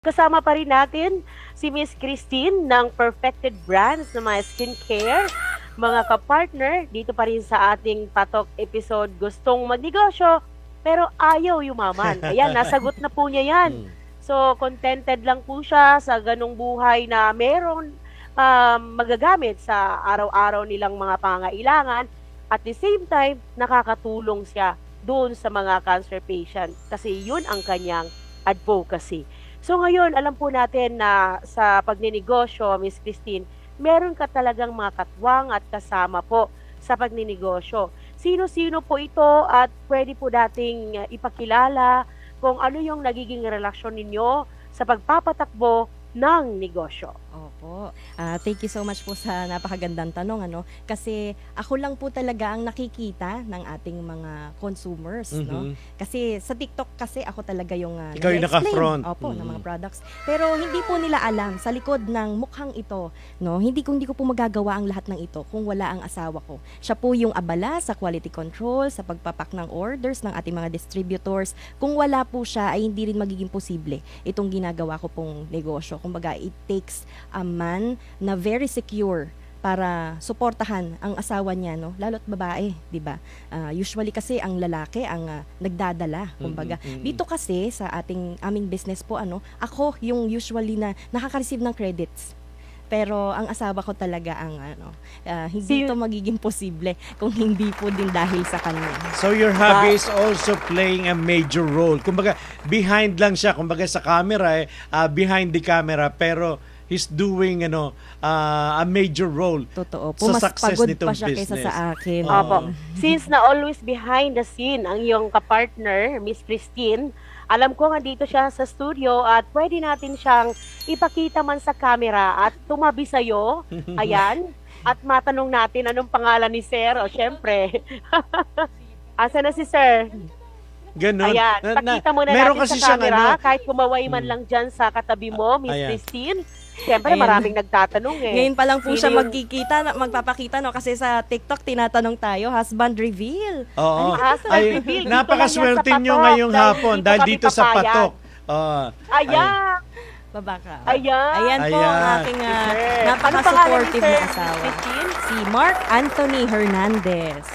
Kasama pa rin natin si Miss Christine ng Perfected Brands na mga skincare. Mga kapartner, dito pa rin sa ating patok episode, gustong magnegosyo pero ayaw yumaman. Ayan, nasagot na po niya yan. Mm. So, contented lang po siya sa ganong buhay na meron magagamit sa araw-araw nilang mga pangailangan. At the same time, nakakatulong siya doon sa mga cancer patient kasi yun ang kanyang advocacy. So ngayon, alam po natin na sa pagninegosyo, Miss Christine, meron ka talagang mga katwang at kasama po sa pagninegosyo. Sino-sino po ito at pwede po dating ipakilala kung ano yung nagiging relasyon ninyo sa pagpapatakbo ng negosyo. Opo. Thank you so much po sa napakagandang tanong, kasi ako lang po talaga ang nakikita ng ating mga consumers, no? Kasi sa TikTok kasi ako talaga yung Ikaw yung nag-explain, naka-front. opo, ng mga products. Pero hindi po nila alam sa likod ng mukhang ito, no? Hindi ko po magagawa ang lahat ng ito kung wala ang asawa ko. Siya po yung abala sa quality control, sa pagpapak ng orders ng ating mga distributors. Kung wala po siya ay hindi rin magiging posible itong ginagawa ko pong negosyo. Kumbaga, it takes a man na very secure para suportahan ang asawa niya, no? Lalo't babae, 'di ba? Usually kasi ang lalaki ang nagdadala, kumbaga. Dito kasi sa aming business po, ako yung usually na nakaka-receive ng credits. Pero ang asawa ko talaga ang hindi ito magiging posible kung hindi po din dahil sa kanya. So your hubby is also playing a major role. Kumbaga, behind lang siya. Kumbaga sa camera, behind the camera. Pero he's doing a major role Totoo. Po, sa mas success pagod nitong pa siya kaysa business. sa akin. Opo. Since na always behind the scene ang iyong kapartner, Miss Christine, alam ko nga dito siya sa studio at pwede natin siyang ipakita man sa camera at tumabi sa'yo. Ayan. At matanong natin anong pangalan ni Sir. O, syempre. Asa na si Sir? Ganon. Ayan. Pakita mo na meron natin kasi sa siyang camera. Kahit kumaway man lang dyan sa katabi mo, Miss Ayan. Christine. Syempre, Ayan. maraming nagtatanong eh. Ngayon pa lang po Sino siya yung- magpapakita, no? Kasi sa TikTok, tinatanong tayo, husband reveal. Oo. Husband Ay, reveal. Dito napakaswerte lang yan sa nyo Patok, ngayong dahil hapon dito dahil kami dito sa papayag. Patok. Oo. Ayan. Baba ka. Ayan. Ayan po ang Ayan. aking Sir. Ano pangalan ni napaka-supportive Sir na asawa. Christine? Si Mark Anthony Hernandez.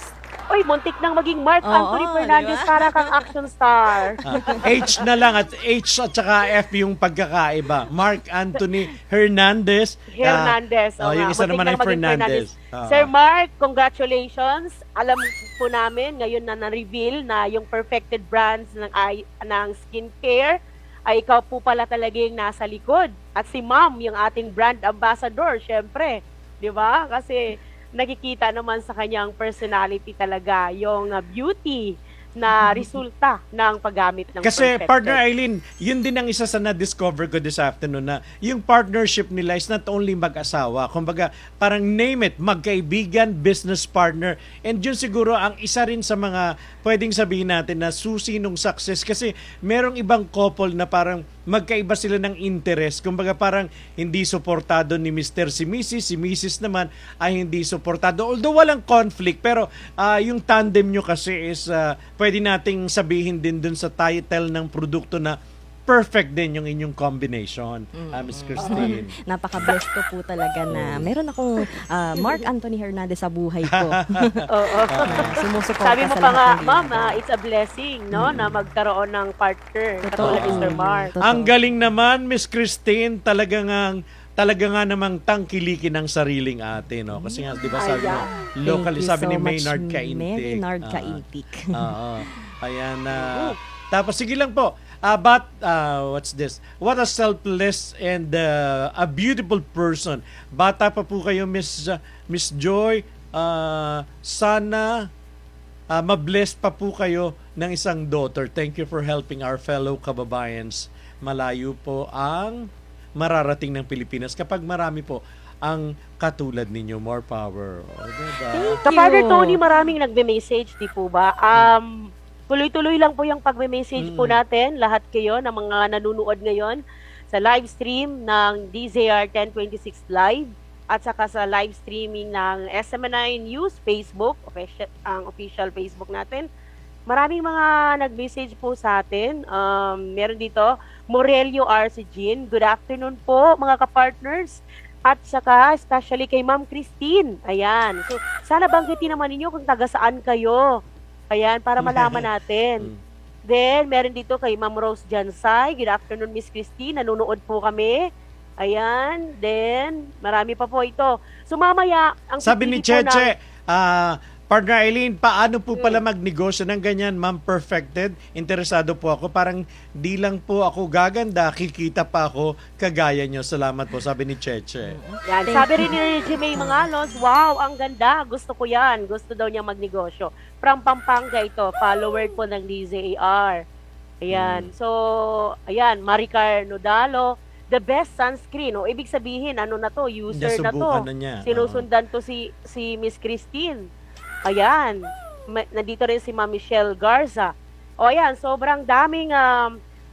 Uy, muntik nang maging Mark Oo, Anthony Fernandez di ba? para kang action star. H na lang at H at saka F yung pagkakaiba. Mark Anthony Hernandez. Hernandez. Yung isa muntik naman ay nang maging Fernandez. Sir Mark, congratulations. Alam po namin ngayon na na-reveal na yung Perfected Brands ng skincare ay ikaw po pala talaga yung nasa likod. At si Ma'am, yung ating brand ambassador, syempre. Di ba? Kasi nakikita naman sa kanyang personality talaga yung beauty na resulta ng paggamit ng Kasi Perfected. partner Eileen, yun din ang isa sa na-discover ko this afternoon na yung partnership nila is not only mag-asawa. Kumbaga, parang name it, magkaibigan, business partner. And yun siguro ang isa rin sa mga pwedeng sabihin natin na susi nung success. Kasi merong ibang couple na parang magkaiba sila ng interest. Kumbaga parang hindi suportado ni Mr. si Mrs. naman ay hindi suportado. Although walang conflict, pero yung tandem nyo kasi is pwede nating sabihin din dun sa title ng produkto na perfect din yung inyong combination, Miss Christine. Napaka-blessed ko po talaga na meron akong Mark Anthony Hernandez sa buhay ko. Oo. Sumusuporta Sabi mo sa pa lahat nga, ng Ma'am, ginagawa. it's a blessing, no, na magkaroon ng partner. Totoo. Katulad ni Sir Mark. Totoo. Ang galing naman, Miss Christine, talaga nga namang tangkilikin ang sariling ate, no? Kasi nga, di ba sabi mo, Ayan. locally, Thank you sabi so ni much, Maynard Kaintik. Maynard Kaintik. Oo. Ayan na. Tapos, sige lang po. What's this? What a selfless and a beautiful person. Bata pa po kayo, Miss Joy. Sana mabless pa po kayo ng isang daughter. Thank you for helping our fellow kababayans. Malayo po ang mararating ng Pilipinas kapag marami po ang katulad ninyo. More power. O, diba? Sa Father Tony, maraming nagbe-message, di po ba? Tuloy-tuloy lang po yung pagme-message po natin, lahat kayo na mga nanunood ngayon sa live stream ng DZR 1026 Live at saka sa live streaming ng SMNI News Facebook, ang official Facebook natin. maraming mga nag-message po sa atin. Meron dito, Morelio R. si Jean. Good afternoon po, mga ka-partners. At saka, especially kay Ma'am Christine. Ayan. So, sana banggitin naman ninyo kung taga saan kayo. Ayan, para malaman natin. Then, meron dito kay Ma'am Rose Jansay. Good afternoon, Miss Christine. Nanonood po kami. Ayan. Then, marami pa po ito. So, mamaya, ang Sabi ni pipili po Cheche, Partner Eileen, paano po pala magnegosyo ng ganyan, Ma'am Perfected? Interesado po ako. Parang di lang po ako gaganda, kikita pa ako kagaya nyo. Salamat po, sabi ni Cheche. Yan. Sabi rin ni Jimmy Mangalos, wow, ang ganda. Gusto ko yan. Gusto daw niya magnegosyo. From Pampanga ito. Follower po ng DZAR. Ayan. So, ayan. Maricar Nodalo, the best sunscreen. O, ibig sabihin, ano na to? User na to. Subukan na niya. Sinusundan to si Miss Christine. Ayan. Nandito rin si Ma'am Michelle Garza. O, ayan. Sobrang daming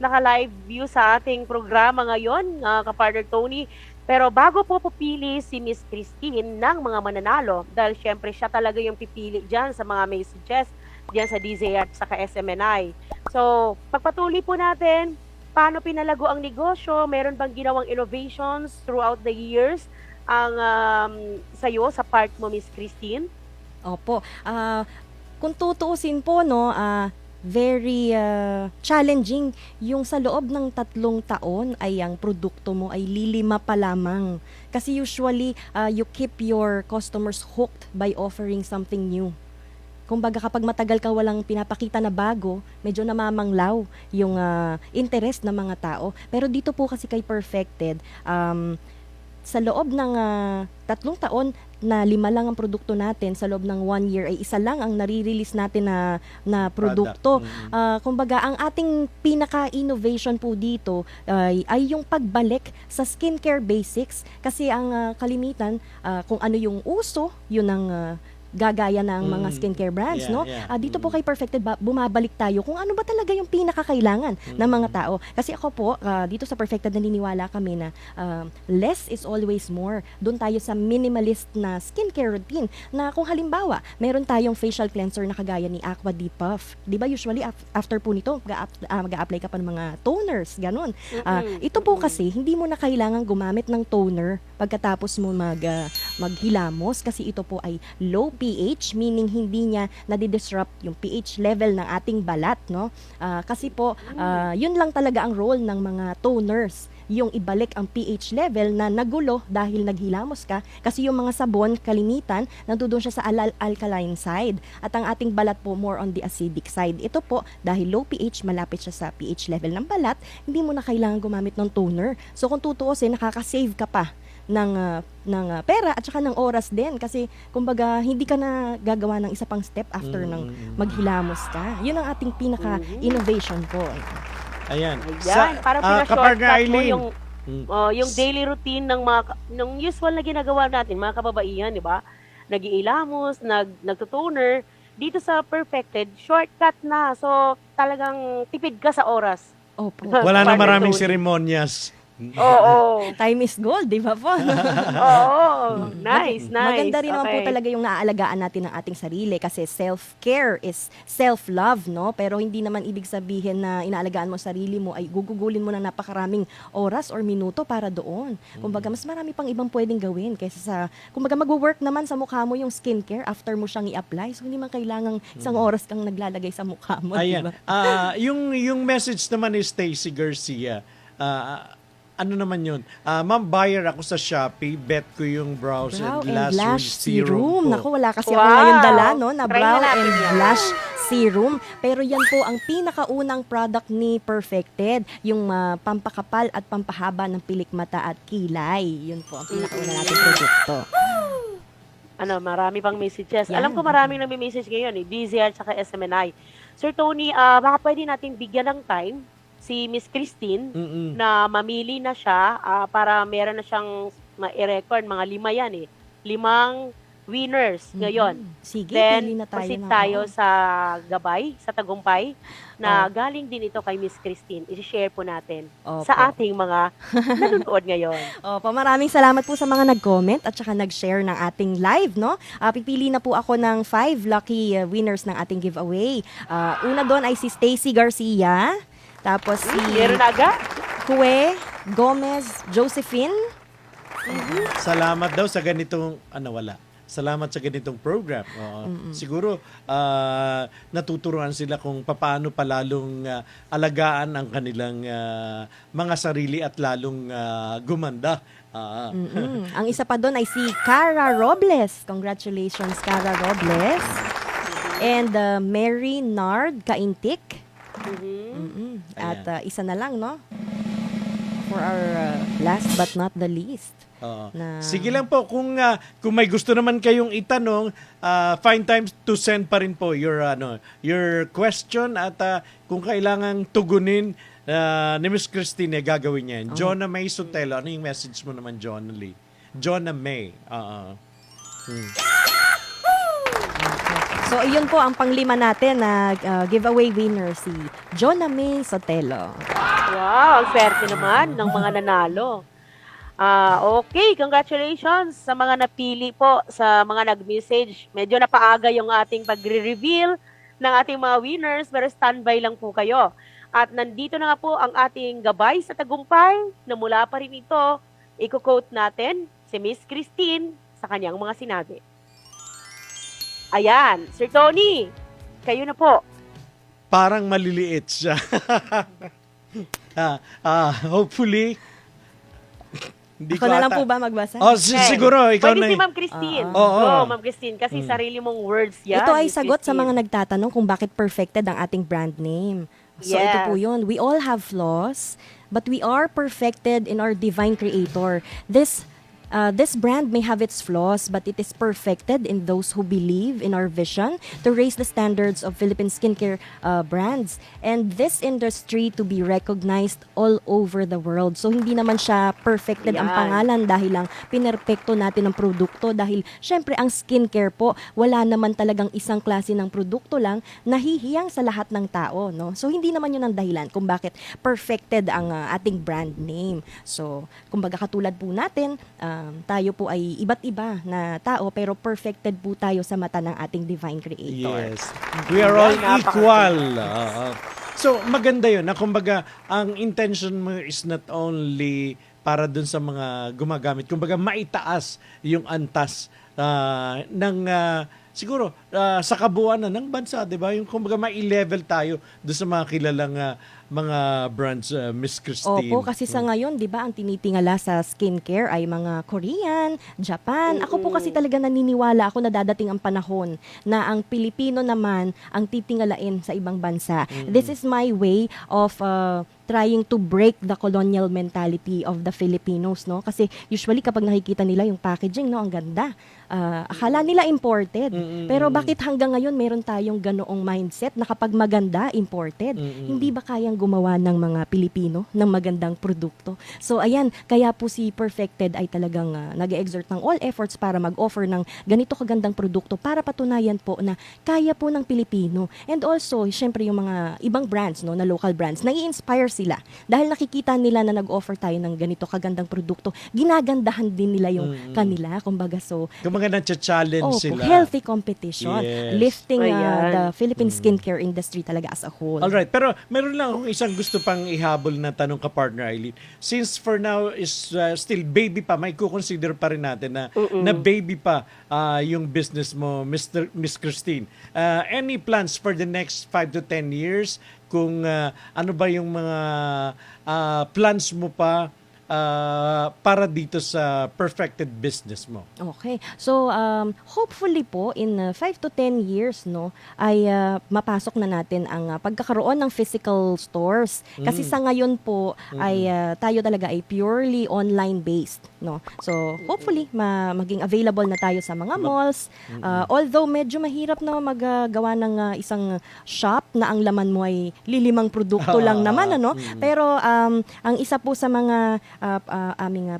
naka-live view sa ating programa ngayon, ka-partner Tony. Pero bago po pupili si Miss Christine ng mga mananalo, dahil syempre siya talaga yung pipili dyan sa mga messages dyan sa DZR at saka SMNI. So, pagpatuloy po natin, paano pinalago ang negosyo? Meron bang ginawang innovations throughout the years ang sa'yo, sa part mo, Miss Christine? Opo. Kung tutuusin po, no, very challenging yung sa loob ng 3 taon ay ang produkto mo ay lilima pa lamang. Kasi usually, you keep your customers hooked by offering something new. Kumbaga kapag matagal ka walang pinapakita na bago, medyo namamanglaw yung interest ng mga tao. Pero dito po kasi kay Perfected, sa loob ng 3 taon na 5 lang ang produkto natin, sa loob ng 1 year ay 1 lang ang nare-release natin na produkto. Kumbaga, ang ating pinaka-innovation po dito ay yung pagbalik sa skincare basics kasi ang kalimitan, kung ano yung uso, yun ang gagaya ng mga skincare brands, Yeah, no? yeah. Dito po kay Perfected, bumabalik tayo kung ano ba talaga yung pinakakailangan ng mga tao. Kasi ako po, dito sa Perfected naniniwala kami na less is always more. Doon tayo sa minimalist na skincare routine na kung halimbawa, meron tayong facial cleanser na kagaya ni Aqua Depuff. Di ba usually after po nito, mag-a-apply ka pa ng mga toners, ganun. Ito po kasi, hindi mo na kailangan gumamit ng toner pagkatapos mo maghilamos kasi ito po ay low pH, meaning hindi niya nadi-disrupt yung pH level ng ating balat, no? Kasi po, yun lang talaga ang role ng mga toners, yung ibalik ang pH level na nagulo dahil naghilamos ka. Kasi yung mga sabon, kalimitan, nandoon siya sa alkaline side. At ang ating balat po, more on the acidic side. Ito po, dahil low pH, malapit siya sa pH level ng balat, hindi mo na kailangan gumamit ng toner. So kung tutuusin, nakaka-save ka pa ng pera at saka ng oras din kasi kumbaga hindi ka na gagawa ng isa pang step after ng maghilamos ka. Yun ang ating pinaka-innovation po. Ayan. Ayan, parang Kapartner pina-shortcut mo Eileen. yung daily routine ng usual na ginagawa natin, mga kababaihan, di ba? Nag-iilamos, nagtutoner. Dito sa Perfected, shortcut na. So, talagang tipid ka sa oras. Opo. Wala na Partner maraming Tony. seremonyas. Oo. Time is gold, di ba po? Oo. Nice. Maganda rin naman po Okay. talaga yung naaalagaan natin ng ating sarili kasi self-care is self-love, no? Pero hindi naman ibig sabihin na inaalagaan mo sarili mo ay gugugulin mo ng napakaraming oras or minuto para doon. Kumbaga, mas marami pang ibang pwedeng gawin kaysa sa, kumbaga, mag-work naman sa mukha mo yung skincare after mo siyang i-apply. So, hindi man kailangang isang oras kang naglalagay sa mukha mo, di Ayan. ba? Yung message naman ni Stacy Garcia, ano naman yun? Ma'am, buyer ako sa Shopee. Bet ko yung brow Brow and and lash Lash serum Serum. po. Naku, wala kasi ako Wow. ngayon dala, no? Na Try Brow na natin and yan. Lash Serum. Pero yan po ang pinakaunang product ni Perfected. Yung pampakapal at pampahaba ng pilik mata at kilay. Yun po ang pinakauna nating produkto. Marami pang messages. Yan. Alam ko maraming nagme-message ngayon, DZR at SMNI. Sir Tony, baka pwede natin bigyan ng time si Miss Christine na mamili na siya para meron na siyang ma-record, mga 5 yan 5 winners ngayon. Sige, Then, pili na tayo proceed ng tayo oo. sa Gabay, sa Tagumpay, na galing din ito kay Miss Christine. I-share po natin Opo. sa ating mga nanonood ngayon. Opo, maraming salamat po sa mga nag-comment at saka nag-share ng ating live, no? Pipili na po ako ng 5 lucky winners ng ating giveaway. Una doon ay si Stacy Garcia, tapos si Meron na agad? Kue Gomez Josephine. Salamat daw sa ganitong Salamat sa ganitong program. Oo. Siguro natuturuan sila kung paano palalong alagaan ang kanilang mga sarili at lalong gumanda. Ang isa pa doon ay si Cara Robles. Congratulations, Cara Robles. And Mary Nard Kaintik. At isa na lang, no? For our last but not the least. Oo. Na- Sige lang po, kung may gusto naman kayong itanong, find time to send pa rin po your question at kung kailangang tugunin ni Miss Christine, gagawin niya. Jonah May Sotelo, ano yung message mo naman, Jonah Lee? Jonah May. So, iyon po ang panglima natin na giveaway winner, si Jonah May Sotelo. Wow, ang swerte naman ng mga nanalo. Okay, congratulations sa mga napili po, sa mga nag-message. Medyo napaaga yung ating pagre-reveal ng ating mga winners, pero standby lang po kayo. At nandito na nga po ang ating gabay sa tagumpay, na mula pa rin ito, i-quote natin si Miss Christine sa kanyang mga sinabi. Ayan, Sir Tony, kayo na po. Parang maliliit siya. Hopefully, hindi Ako na lang po ba magbasa? Siguro, ikaw Pwede na. si Ma'am Christine. Oo. Ma'am Christine, kasi sarili mong words yan. Ito ay Miss sagot sa Christine. mga nagtatanong kung bakit perfected ang ating brand name. So ito Yes. po yun. We all have flaws, but we are perfected in our divine creator. This brand may have its flaws, but it is perfected in those who believe in our vision to raise the standards of Philippine skincare brands and this industry to be recognized all over the world. So hindi naman siya perfected ang Yan. pangalan dahil lang pinerpekto natin ang produkto, dahil syempre ang skincare po, wala naman talagang isang klase ng produkto lang na hihiyang sa lahat ng tao, no? So hindi naman yun ang dahilan kung bakit perfected ang ating brand name. So kumbaga katulad po natin, tayo po ay iba't iba na tao pero perfected po tayo sa mata ng ating divine creator. Yes. We are all Yan, equal. So, maganda yun na kumbaga, ang intention mo is not only para dun sa mga gumagamit. Kumbaga, maitaas yung antas siguro, sa kabuuan na ng bansa, di ba? Yung kumbaga, ma-level tayo dun sa mga kilalang mga brands, Miss Christine. Opo, kasi sa ngayon, 'di ba, ang tinitingala sa skincare ay mga Korean, Japan. Ako po kasi talaga naniniwala ako na dadating ang panahon na ang Pilipino naman ang titingalain sa ibang bansa. This is my way of trying to break the colonial mentality of the Filipinos, no? Kasi usually kapag nakikita nila yung packaging, no, ang ganda. Akala nila imported. Pero bakit hanggang ngayon meron tayong ganoong mindset na kapag maganda, imported? Hindi ba kayang gumawa ng mga Pilipino ng magandang produkto? So ayan, kaya po si Perfected ay talagang nag-exert ng all efforts para mag-offer ng ganito kagandang produkto para patunayan po na kaya po ng Pilipino. And also, syempre yung mga ibang brands, no, na local brands, nai-inspire sila. Dahil nakikita nila na nag-offer tayo ng ganito kagandang produkto, ginagandahan din nila yung kanila. Kumbaga, so, Kumbaga, na-challenge sila. healthy competition. Yes. Lifting Ayan. the Philippine skincare industry talaga as a whole. Alright, pero meron lang akong isang gusto pang ihabol na tanong ka, partner Eileen. Since for now is still baby pa, may kukonsider pa rin natin na baby pa yung business mo, Miss Christine. Any plans for the next 5 to 10 years? Kung ano ba yung mga plans mo pa para dito sa perfected business mo? Okay. So, hopefully po, in 5 to 10 years, no, ay mapasok na natin ang pagkakaroon ng physical stores. Kasi sa ngayon po, ay tayo talaga ay purely online-based, no. So, hopefully, maging available na tayo sa mga malls. Although, medyo mahirap na maggawa ng isang shop na ang laman mo ay lilimang produkto lang naman, ano. Pero, ang isa po sa mga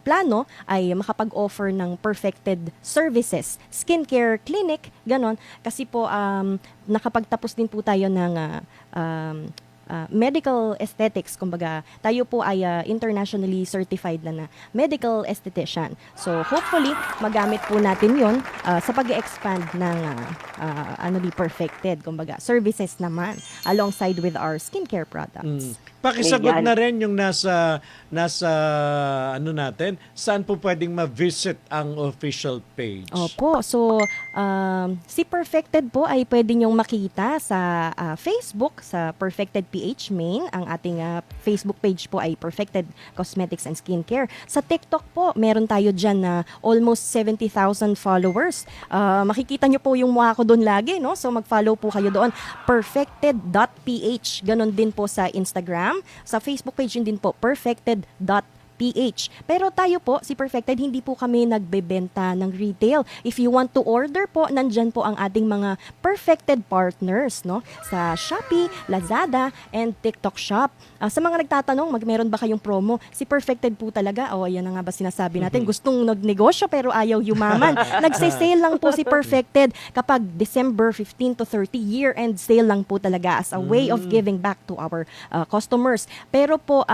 plano ay makapag-offer ng perfected services, skincare clinic, ganon. Kasi po nakapagtapos din po tayo ng medical aesthetics, kumbaga tayo po ay internationally certified na medical esthetician. So hopefully magamit po natin 'yon sa pag-expand ng perfected, kumbaga services naman alongside with our skincare products. Pakisagot Ayan. na rin yung nasa ano natin, saan po pwedeng ma-visit ang official page? Opo. So, si Perfected po ay pwede niyong makita sa Facebook, sa Perfected PH Main. Ang ating Facebook page po ay Perfected Cosmetics and Skincare. Sa TikTok po, meron tayo dyan na almost 70,000 followers. Makikita niyo po yung mukha ko doon lagi, no? So, mag-follow po kayo doon. Perfected.ph. Ganon din po sa Instagram. Sa Facebook page yun din po, perfected.ph. Pero tayo po, si Perfected, hindi po kami nagbebenta ng retail. If you want to order po, nandyan po ang ating mga Perfected partners, no? Sa Shopee, Lazada, and TikTok Shop. Sa mga nagtatanong, meron ba kayong promo? Si Perfected po talaga, yan na nga ba sinasabi natin, gustong nagnegosyo pero ayaw yumaman. Nagsisale lang po si Perfected kapag December 15 to 30, year-end sale lang po talaga as a way of giving back to our customers. Pero po,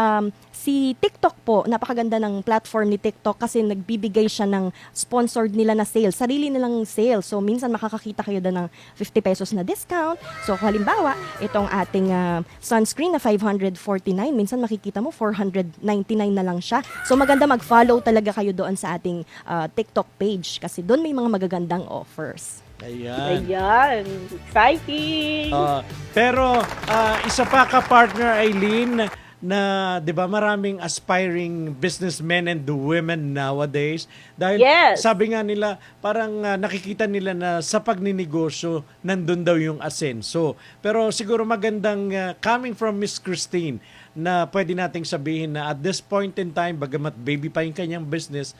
si TikTok po, napakaganda ng platform ni TikTok kasi nagbibigay siya ng sponsored nila na sale, sarili nilang sale. So, minsan makakakita kayo doon ng 50 pesos na discount. So, halimbawa, itong ating sunscreen na 549, minsan makikita mo 499 na lang siya. So, maganda mag-follow talaga kayo doon sa ating TikTok page kasi doon may mga magagandang offers. Ayan. Ayan. Exciting! Pero isa pa ka-partner, Eileen, na 'di ba maraming aspiring businessmen and women nowadays dahil Yes. sabi nga nila parang nakikita nila na sa pagninegosyo nandun daw yung asenso. Pero siguro magandang coming from Miss Christine na pwede nating sabihin na at this point in time, bagamat baby pa yung kanyang business,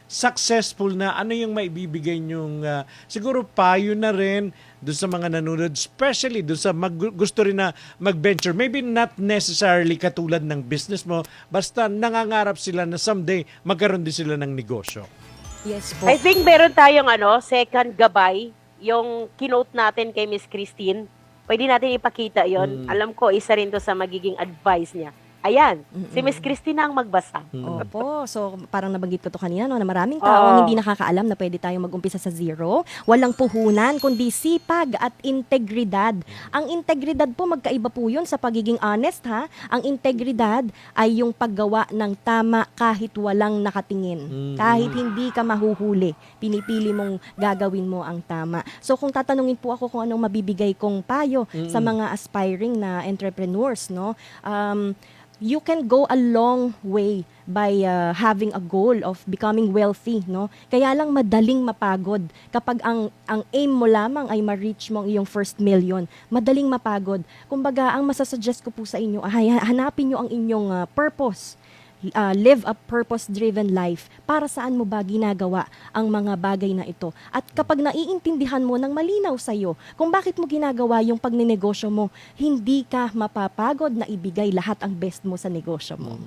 successful na. Ano yung maibibigay nyong siguro payo na rin doon sa mga nanonood, especially doon sa gusto rin na mag-venture. Maybe not necessarily katulad ng business mo, basta nangangarap sila na someday magkaroon din sila ng negosyo. Yes po. I think meron tayong second gabay, yung kinote natin kay Miss Christine. Pwede natin ipakita yon. Alam ko, isa rin to sa magiging advice niya. Ayan, si Miss Christine na ang magbasa. Opo. So, parang nabanggit ko to kanina, no, na maraming tao ang hindi nakakaalam na pwede tayong mag-umpisa sa zero. Walang puhunan, kundi sipag at integridad. Ang integridad po, magkaiba po yun sa pagiging honest, ha? Ang integridad ay yung paggawa ng tama kahit walang nakatingin. Kahit hindi ka mahuhuli, pinipili mong gagawin mo ang tama. So, kung tatanungin po ako kung anong mabibigay kong payo sa mga aspiring na entrepreneurs, no? You can go a long way by having a goal of becoming wealthy, no? Kaya lang madaling mapagod kapag ang aim mo lamang ay ma-reach mo ang iyong first million. Madaling mapagod. Kumbaga, ang masasuggest ko po sa inyo ay hanapin nyo ang inyong purpose. Live a purpose-driven life. Para saan mo ba ginagawa ang mga bagay na ito? At kapag naiintindihan mo ng malinaw sa'yo kung bakit mo ginagawa yung pagninegosyo mo, hindi ka mapapagod na ibigay lahat ang best mo sa negosyo mo.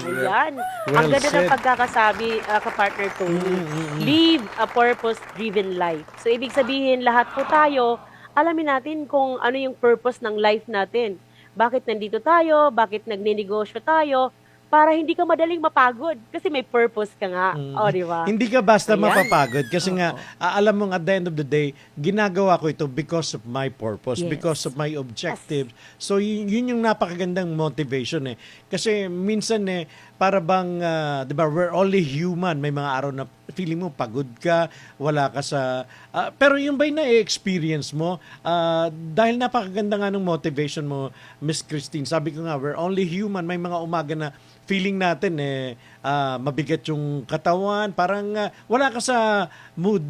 Ayan. Well Ang ganda ng said. pagkakasabi, ka-partner Tony. Live a purpose-driven life. So, ibig sabihin, lahat po tayo, alamin natin kung ano yung purpose ng life natin. Bakit nandito tayo? Bakit nagninegosyo tayo? Para hindi ka madaling mapagod. Kasi may purpose ka nga. O, di ba? Hindi ka basta Ayan. mapapagod kasi nga alam mong at the end of the day, ginagawa ko ito because of my purpose, Yes. because of my objective. So yun yung napakagandang motivation eh. Kasi minsan para bang 'di ba, we're only human. May mga araw na feeling mo pagod ka, wala ka sa pero yung ba'y na-experience mo dahil napakaganda nga ng motivation mo, Miss Christine. Sabi ko nga, we're only human. May mga umaga na feeling natin mabigat yung katawan, parang wala ka sa mood.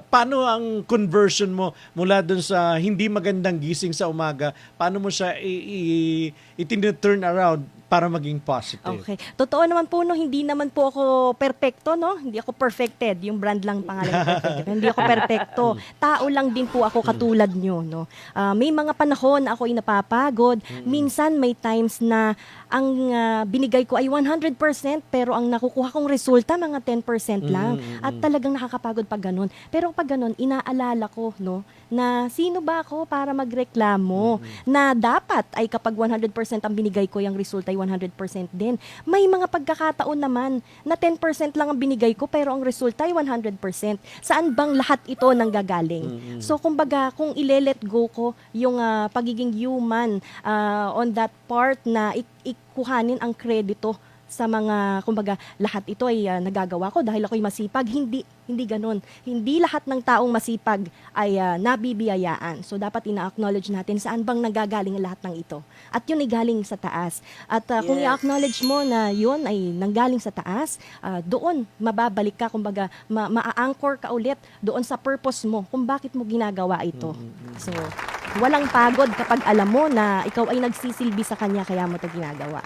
Paano ang conversion mo mula dun sa hindi magandang gising sa umaga? Paano mo siya i-turn around para maging positive. Okay. Totoo naman po, no, hindi naman po ako perfecto, no? Hindi ako perfected. Yung brand lang pangalan ko perfected. Hindi ako perfecto. Tao lang din po ako katulad nyo, no? May mga panahon na ako ay napapagod. Minsan may times na ang binigay ko ay 100% pero ang nakukuha kong resulta mga 10% lang. At talagang nakakapagod pag ganun. Pero pag ganun, inaalala ko, no, na sino ba ako para magreklamo na dapat ay kapag 100% ang binigay ko, yung resulta ay 100% din. May mga pagkakataon naman na 10% lang ang binigay ko pero ang resulta ay 100%. Saan bang lahat ito nanggagaling? So kumbaga, kung ile-let go ko yung pagiging human on that part na ikuhanin ang kredito sa mga, kumbaga, lahat ito ay nagagawa ko dahil ako'y masipag. Hindi ganun. Hindi lahat ng taong masipag ay nabibiyayaan. So, dapat ina-acknowledge natin saan bang nagagaling ang lahat ng ito. At yun ay galing sa taas. At kung i-acknowledge mo na yun ay nanggaling sa taas, doon mababalik ka, kumbaga, ma-anchor ka ulit doon sa purpose mo kung bakit mo ginagawa ito. So, walang pagod kapag alam mo na ikaw ay nagsisilbi sa kanya kaya mo ito ginagawa.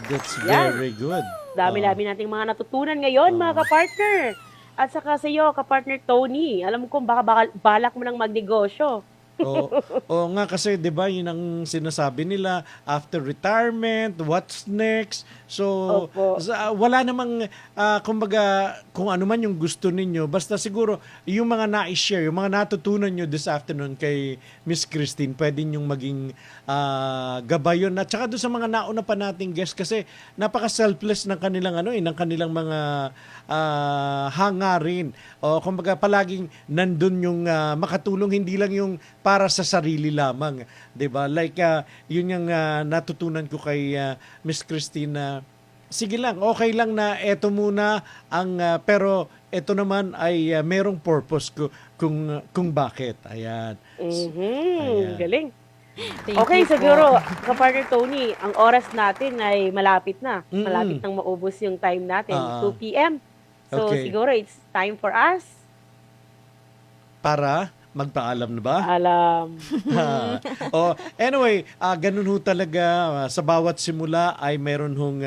That's Yan. very good. Dami-dami nating mga natutunan ngayon, mga kapartner. At saka sa iyo, kapartner Tony, alam ko baka balak mo ng magnegosyo. Oo nga kasi 'di ba yun ang sinasabi nila after retirement, what's next? So Opo. wala namang kumbaga kung ano man yung gusto ninyo, basta siguro yung mga na-share, yung mga natutunan nyo this afternoon kay Miss Christine, pwede nyong maging gabay yun. At saka doon sa mga nauna pa nating guest kasi napaka-selfless ng kanilang ng kanilang mga hangarin. O kumbaga palaging nandun yung makatulong, hindi lang yung para sa sarili lamang, 'di ba? Like yun yung natutunan ko kay Miss Christine na sige lang, okay lang na eto muna ang pero eto naman ay merong purpose kung bakit. Ayan. Ayan. Galing. Thank Okay, you po. siguro, kapartner Tony, ang oras natin ay malapit na. Mm-mm. Malapit nang maubos yung time natin, 2 p.m. So, Okay. siguro it's time for us. Para magpaalam na ba? Alam. Anyway, ganun ho talaga. Sa bawat simula ay meron hong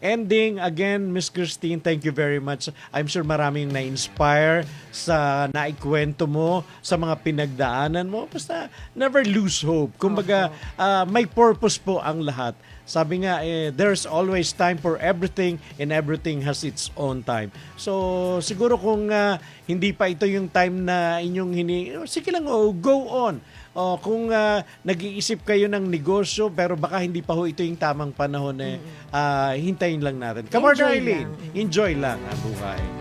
ending. Again, Miss Christine, thank you very much. I'm sure maraming na-inspire sa naikwento mo, sa mga pinagdaanan mo. Basta never lose hope. Kumbaga, may purpose po ang lahat. Sabi nga, there's always time for everything and everything has its own time. So, siguro kung hindi pa ito yung time na inyong sige lang, go on. Kung nag-iisip kayo ng negosyo pero baka hindi pa ho ito yung tamang panahon, hintayin lang natin. Kamarda Enjoy Eileen, lang. enjoy lang ang buhay.